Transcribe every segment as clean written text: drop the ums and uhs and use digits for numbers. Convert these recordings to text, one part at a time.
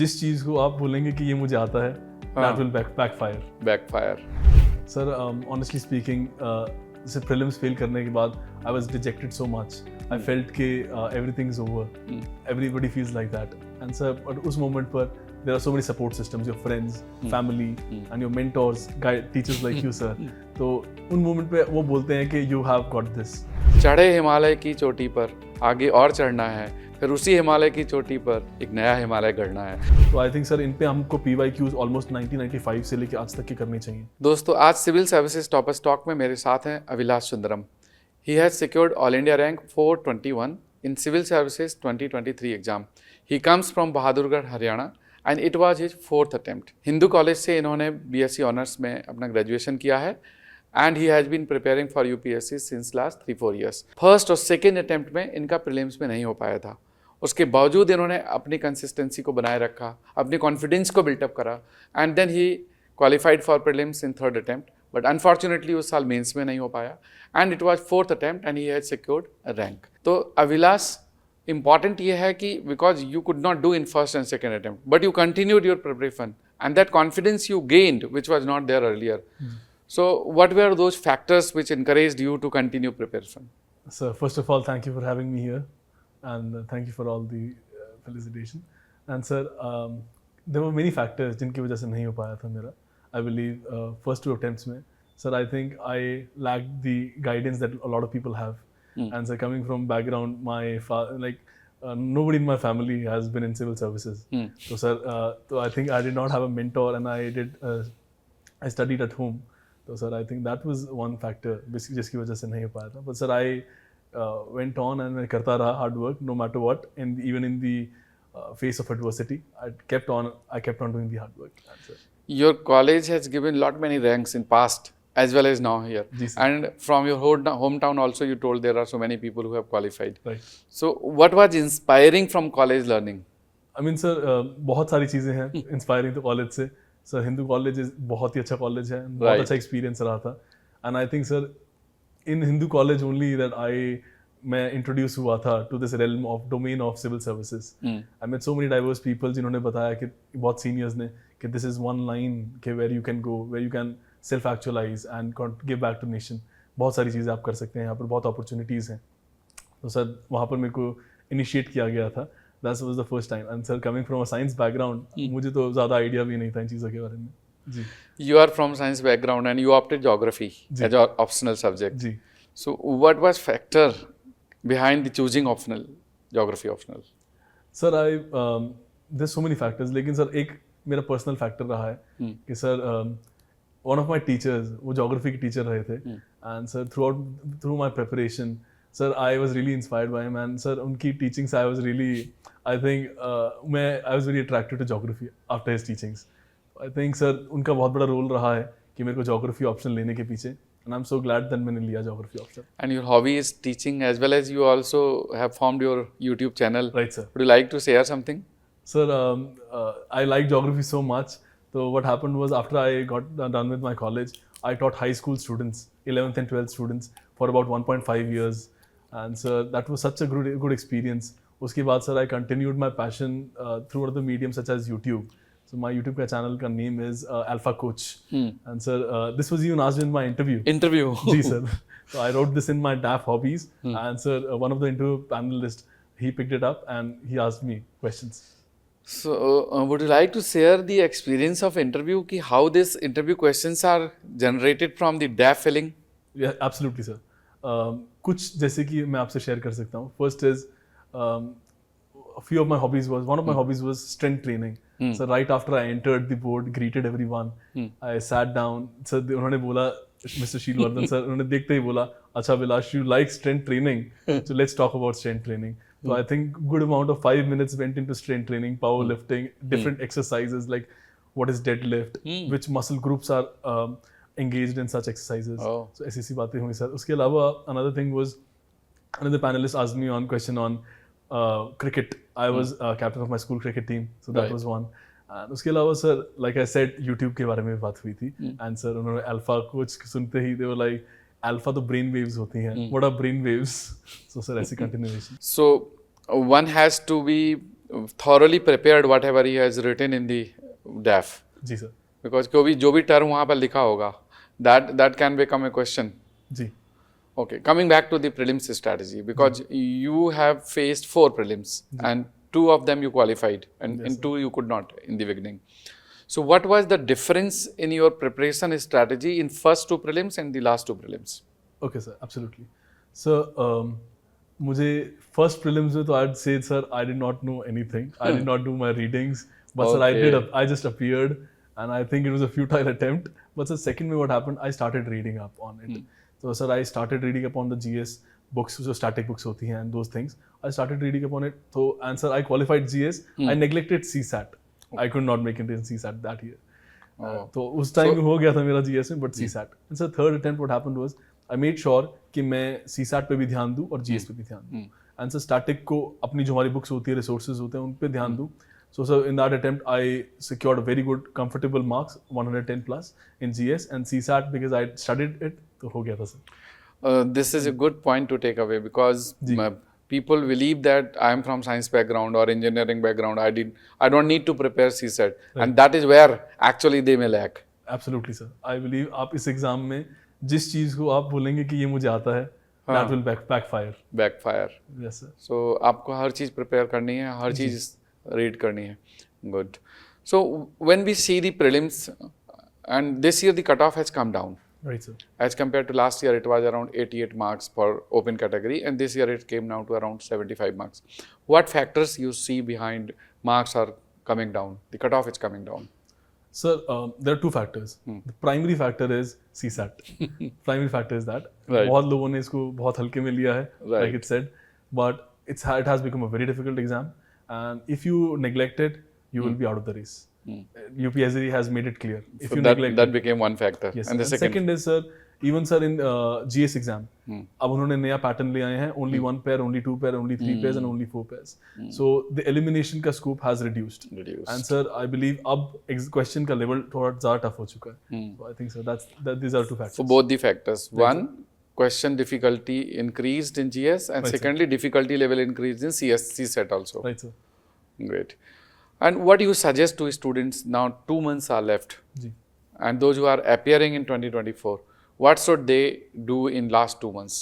जिस चीज़ को आप बोलेंगे कि ये मुझे आता है, that will backfire. Sir, honestly speaking, जैसे prelims fail करने के बाद I was dejected so much. I felt कि everything is over. Everybody feels like that. And sir, but उस moment पर there are so many support systems, your friends, family, and your mentors, teachers like you, sir. तो उन moment पे वो बोलते हैं कि you have got this. चढ़े हिमालय की चोटी पर, आगे और चढ़ना है, फिर उसी हिमालय की चोटी पर एक नया हिमालय गढ़ना है। तो आई थिंक सर इन पे हमको PYQs ऑलमोस्ट 1995 से लेके आज तक के करने चाहिए। दोस्तों, आज सिविल सर्विसेज टॉपर स्टॉक में मेरे साथ हैं Abhilash Sundaram. He has secured all India rank 421 in civil services 2023 exam. He comes from Bahadurgarh, Haryana, and it was his 4th attempt. Hindu college से इन्होंने BSc ऑनर्स में अपना ग्रेजुएशन किया है and he has been preparing for UPSC since last 3-4 years. First और second attempt में इनका prelims में नहीं हो पाया था, उसके बावजूद इन्होंने अपनी कंसिस्टेंसी को बनाए रखा, अपनी कॉन्फिडेंस को बिल्टअप करा, and then he qualified for prelims in 3rd attempt. But unfortunately उस साल मेंस में नहीं हो पाया and it was 4th attempt and he had secured a rank. तो अभिलाष, इंपॉर्टेंट ये है कि because you could not do in first and second attempt but you continued your preparation and that confidence you gained which was not there earlier. So what were those factors which encouraged you to continue preparation? Sir, first of all, thank you for having me here, and thank you for all the felicitation. And sir, there were many factors जिनकी वजह से नहीं हो पाया था मेरा. I believe first 2 attempts में, sir, I think I lacked the guidance that a lot of people have. And sir, coming from background, my nobody in my family has been in civil services. So sir, so I think I did not have a mentor, and I studied at home. तो sir I think that was one factor जिसकी वजह से नहीं हो पाया था। But sir I went on and मैं करता रहा hard work no matter what, in even in the face of adversity I kept on doing the hard work. Your college has given lot many ranks in past as well as now here. And from your hometown also you told there are so many people who have qualified. Right. So what was inspiring from college learning? I mean sir, बहुत सारी चीज़ें हैं inspiring तो college से। Sir Hindu college बहुत ही अच्छा college है, बहुत अच्छा एक्सपीरियंस रहा था। And I think sir in Hindu college only that मैं इंट्रोड्यूस हुआ था to this realm of domain of civil services. I met so many diverse people जिन्होंने बताया कि बहुत सीनियर्स ने कि दिस इज़ वन लाइन के where you can go, where you can self actualize and give back to nation. बहुत सारी चीज़ें आप कर सकते हैं यहाँ पर, बहुत अपॉर्चुनिटीज़ हैं। तो सर वहाँ पर मेरे को इनिशिएट किया गया था। That was the first time. And sir, coming from a science background, मुझे तो ज़्यादा आइडिया भी नहीं था इन चीज़ों के बारे में। जी। You are from science background and you opted geography as your optional subject. जी। So what was factor behind the choosing optional geography optional? Sir, there's so many factors, लेकिन सर एक मेरा पर्सनल फैक्टर रहा है कि sir one of my teachers वो geography के teacher रहे थे, and sir through my preparation, sir I was really inspired by him, and sir उनकी teaching से I was really I think I was very attracted to geography after his teachings. I think sir उनका बहुत बड़ा role रहा है कि मेरे को geography option लेने के पीछे, and I'm so glad that मैंने लिया geography option. And your hobby is teaching as well as you also have formed your YouTube channel. Right sir. Would you like to share something? Sir, I like geography so much. So what happened was after I got done with my college, I taught high school students, 11th and 12th students for about 1.5 years, and sir that was such a good experience. उसके बाद sir I continued my passion through other mediums such as YouTube. So my YouTube का channel का name is Alpha Coach. And sir, this was even asked in my interview. Interview. जी sir. So I wrote this in my DAF hobbies, and sir, one of the interview panelists, he picked it up and he asked me questions. So would you like to share the experience of interview कि how this interview questions are generated from the DAF filling? Yeah, absolutely sir. कुछ जैसे कि मैं आपसे share कर सकता हूँ. First is one of my hobbies was strength training. So right after I entered the board, greeted everyone, I sat down. So उन्होंने बोला, Mr. Sheelwardhan sir, उन्होंने देखते ही बोला, अच्छा Vilash, you like strength training, so let's talk about strength training. So I think good amount of 5 minutes went into strength training, powerlifting, different exercises like what is deadlift, which muscle groups are engaged in such exercises. So ऐसी बातें हुई sir. उसके अलावा another thing was, another panelist asked me question on cricket. I was captain of my school cricket team, so that was one. And उसके अलावा sir, like I said, YouTube के बारे में बात हुई थी, and सर उन्होंने अल्फा कोच सुनते ही they were like, अल्फा तो brain waves होती हैं, what are brain waves? So sir ऐसी continuation. So one has to be thoroughly prepared whatever he has written in the DAF. जी sir. Because जो भी term वहाँ पर लिखा होगा, that can become a question. Ji. Okay, coming back to the prelims strategy, because you have faced 4 prelims and 2 of them you qualified and in 2 you could not in the beginning. So what was the difference in your preparation strategy in first 2 prelims and the last 2 prelims? Okay, sir, absolutely. So, मुझे first prelims में तो I'd say, sir, I did not know anything. I did not do my readings. But sir, I just appeared, and I think it was a futile attempt. But sir, second में what happened, I started reading up on it. So sir, I started reading up on the GS books, जो static books होती हैं and those things. I started reading up on it. So, and sir, I qualified GS. I neglected CSAT. I could not make it in CSAT that year. तो उस time हो गया था मेरा GS में, but CSAT. And sir, third attempt what happened was I made sure कि मैं CSAT पे भी ध्यान दूँ और GS पे भी ध्यान दूँ. And sir, static को अपनी जो हमारी books होती है, resources होते हैं, उन पे ध्यान दूँ. So sir, in that attempt, I secured a very good, comfortable marks, 110 plus in GS and CSAT because I studied it. तो हो गया था sir. This is a good point to take away because people believe that I am from science background or engineering background. I don't need to prepare CSAT, and that is where actually they may lack. Absolutely sir. I believe आप इस exam में जिस चीज को आप बोलेंगे कि ये मुझे आता है, that will backfire. Backfire. Yes sir. So आपको हर चीज prepare करनी है, हर चीज read करनी है. Good. So when we see the prelims, and this year the cutoff has come down. Right sir. As compared to last year, it was around 88 marks per open category, and this year it came down to around 75 marks. What factors you see behind marks are coming down? The cutoff is coming down. Sir, there are 2 factors. The primary factor is CSAT. Primary factor is that. Right. बहुत लोगों ने इसको बहुत हल्के में लिया है, Right. like it said, but it has become a very difficult exam, and if you neglect it, you will be out of the race. UPSC has made it clear. If So you that neglect that became one factor. Yes, And the sir. second, is sir, even sir in GS exam, अब उन्होंने नया pattern ले आए हैं, only 1 pair, only 2 pair, only 3 pairs and only 4 pairs. So the elimination का scope has reduced. And sir, I believe अब question का level थोड़ा ज़्यादा tough हो चुका है. So I think sir, these are 2 factors. for both the factors. One, question difficulty increased in GS, and Right, sir. secondly, difficulty level increased in CSAT also. Right sir. Great. And what do you suggest to students now? 2 months are left, ji. and those who are appearing in 2024, what should they do in last 2 months?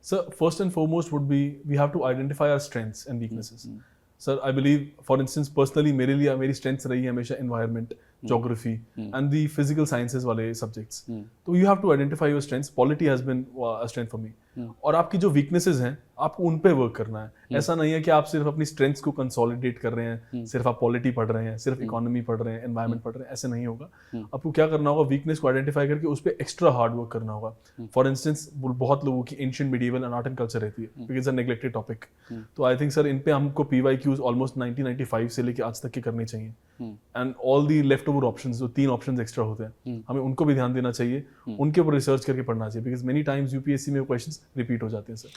Sir, first and foremost would be we have to identify our strengths and weaknesses. Sir, I believe, for instance, personally मेरे लिए मेरी strengths रही है हमेशा environment, geography, and the physical sciences वाले subjects. तो you have to identify your strengths. Polity has been a strength for me. और आपकी जो weaknesses हैं, आपको उन पे वर्क करना है. ऐसा नहीं है कि आप सिर्फ अपनी strengths को consolidate कर रहे हैं, सिर्फ आप polity पढ़ रहे हैं, सिर्फ economy पढ़ रहे हैं, environment पढ़ रहे हैं, ऐसे नहीं होगा. आपको क्या करना होगा, weakness को identify करके उस पे extra hard work करना होगा. For instance, बहुत लोगों की ancient, medieval and art and culture रहती है, because it's a neglected topic. तो I think sir, इन पे हमको PYQs almost 1995 से लेके आज तक के करने चाहिए. And all the leftover options, जो 3 options extra होते हैं, हमें उनको भी ध्यान देना चाहिए, उनके ऊपर रिसर्च करके पढ़ना चाहिए, because many times UPSC में questions repeat हो जाते हैं sir.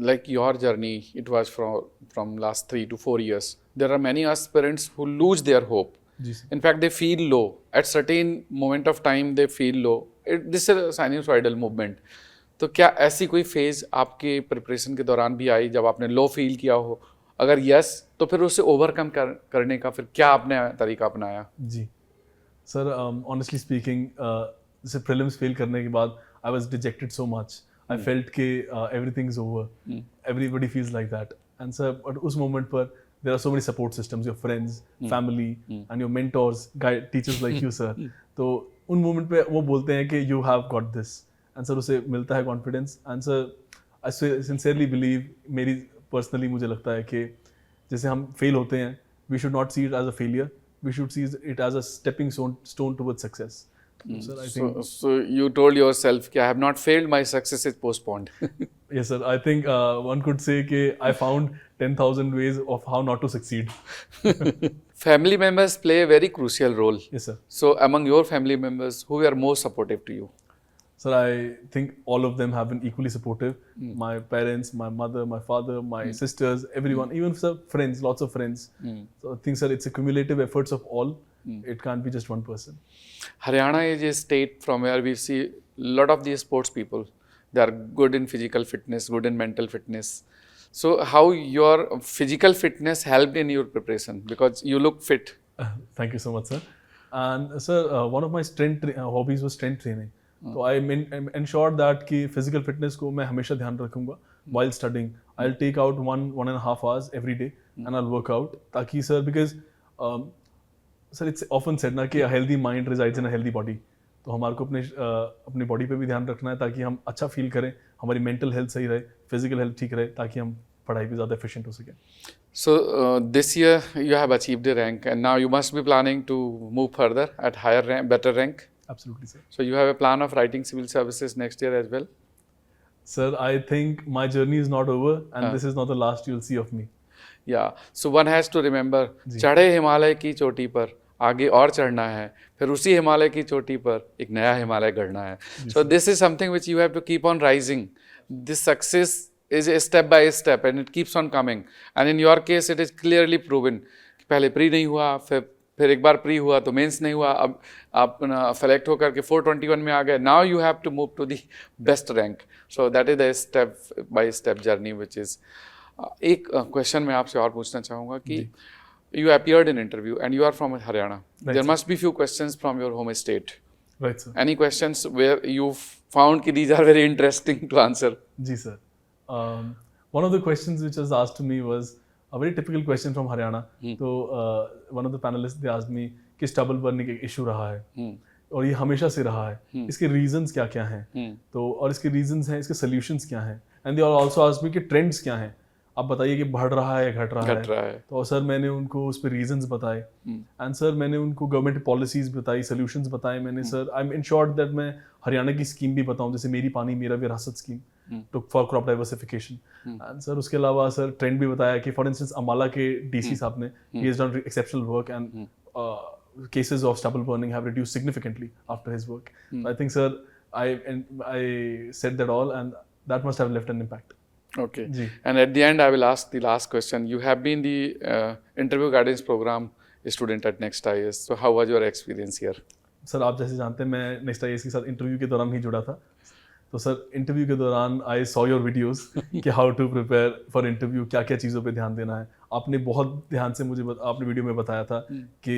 Like your journey, it was from last 3 to 4 years. There are many aspirants who lose their hope. जी sir. In fact, they feel low. At certain moment of time, they feel low. This is a sinusoidal movement. तो क्या ऐसी कोई phase आपके preparation के दौरान भी आई जब आपने लो फील किया हो? अगर यस, तो फिर उसे ओवरकम करने का फिर क्या आपने तरीका अपनाया? जी सर, ऑनेस्टली स्पीकिंग, जैसे प्रीलिम्स फेल करने के बाद I was dejected so much. I felt के everything is over, everybody feels like that. And sir, but उस मोमेंट पर there are so many support systems, your friends, family and your mentors, guide, teachers like you sir. तो उन moment पे वो बोलते हैं कि you have got this, and sir उसे मिलता है confidence. And sir, I sincerely believe, मेरी पर्सनली मुझे लगता है कि जैसे हम फेल होते हैं, we should not see it as a failure, we should see it as a stepping stone towards success. Sir, I think So you told yourself कि I have not failed, my success is postponed. yes sir, I think one could say कि I found 10,000 ways of how not to succeed. Family members play a very crucial role. Yes sir. So among your family members, who are most supportive to you? Sir, I think all of them have been equally supportive. My parents, my mother, my father, my sisters, everyone, even sir, friends, lots of friends. So I think sir, it's a cumulative efforts of all. It can't be just one person. Haryana is a state from where we see a lot of these sports people. They are good in physical fitness, good in mental fitness. So how your physical fitness helped in your preparation, because you look fit. Thank you so much, sir. And sir, one of my hobbies was strength training. So I ensured that कि physical fitness को मैं हमेशा ध्यान रखूंगा while studying. I'll take out 1.5 hours every day and I'll work out. ताकि sir, because sir, it's often said ना कि a healthy mind resides in a healthy body. तो हमारे को अपने बॉडी पे भी ध्यान रखना है ताकि हम अच्छा फील करें, हमारी मेंटल हेल्थ सही रहे, फिजिकल हेल्थ ठीक रहे, ताकि हम पढ़ाई भी ज़्यादा एफिशिएंट हो सके. So this year you have achieved a rank, and now you must be planning to move further at higher rank, better rank. Absolutely, sir. So you have a plan of writing civil services next year as well? Sir, I think my journey is not over, and this is not the last you'll see of me. Yeah. So one has to remember, चढ़े हिमालय की चोटी पर, आगे और चढ़ना है, फिर उसी हिमालय की चोटी पर एक नया हिमालय गढ़ना है. So this is something which you have to keep on rising. This success is a step by step and it keeps on coming. And in your case it is clearly proven. पहले pre नहीं हुआ, फिर एक बार pre हुआ तो mains नहीं हुआ, अब आप सेलेक्ट होकर के 421 में आ गए. Now you have to move to the best rank. So that is the step by step journey which is. एक क्वेश्चन मैं आपसे और पूछना चाहूँगा कि you appeared in interview and you are from Haryana. Right, There sir. must be few questions from your home state. Right, sir. Any questions where you found कि these are very interesting to answer? जी sir. One of the questions which was asked to me was a very typical question from Haryana. तो one of the panelists they asked me कि stubble burning एक issue रहा है और ये हमेशा से रहा है, इसके रीजंस क्या क्या हैं, तो और इसके रीजंस हैं, इसके सॉल्यूशंस क्या हैं, and they also asked me कि ट्रेंड्स क्या हैं, आप बताइए कि बढ़ रहा है या घट रहा है. तो सर मैंने उनको उस पर रीजंस बताए एंड सर मैंने उनको गवर्नमेंट पॉलिसीज बताई, सोल्यूशंस बताए मैंने. Sir I am insured that मैं हरियाणा की स्कीम भी बताऊं, जैसे मेरी Pani Mera Virasat scheme to for crop diversification. And sir उसके अलावा सर ट्रेंड भी बताया कि फॉर इंस्टेंस अम्बाला के डीसी साहब ने he has done exceptional work and cases of stubble burning have reduced significantly after his work. I think sir I said that all and that must have left an impact. Okay. And at the end, I will ask the last question. You have been the interview guidance program student at Next IAS. So how was your experience here? Sir आप जैसे जानते हैं मैं next IAS के साथ interview के दौरान ही जुड़ा था. तो सर इंटरव्यू के दौरान आई सॉ योर वीडियोस कि how to prepare for interview, क्या क्या चीज़ों पे ध्यान देना है. आपने बहुत ध्यान से मुझे आपने वीडियो में बताया था कि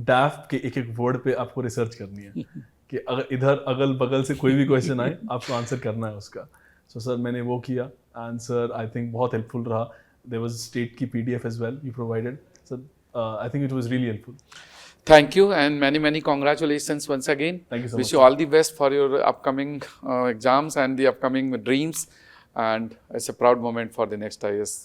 डैफ के एक एक वर्ड पे आपको रिसर्च करनी है कि अगर इधर अगल बगल से कोई भी क्वेश्चन आए आपको आंसर करना है उसका. सो सर मैंने वो किया एंड सर आई थिंक बहुत हेल्पफुल रहा. देयर वाज स्टेट की PDF as well you provided. Sir I think it was really helpful. Thank you and many congratulations once again. Thank you so much. Wish you all the best for your upcoming exams and the upcoming dreams, and it's a proud moment for the Next IAS.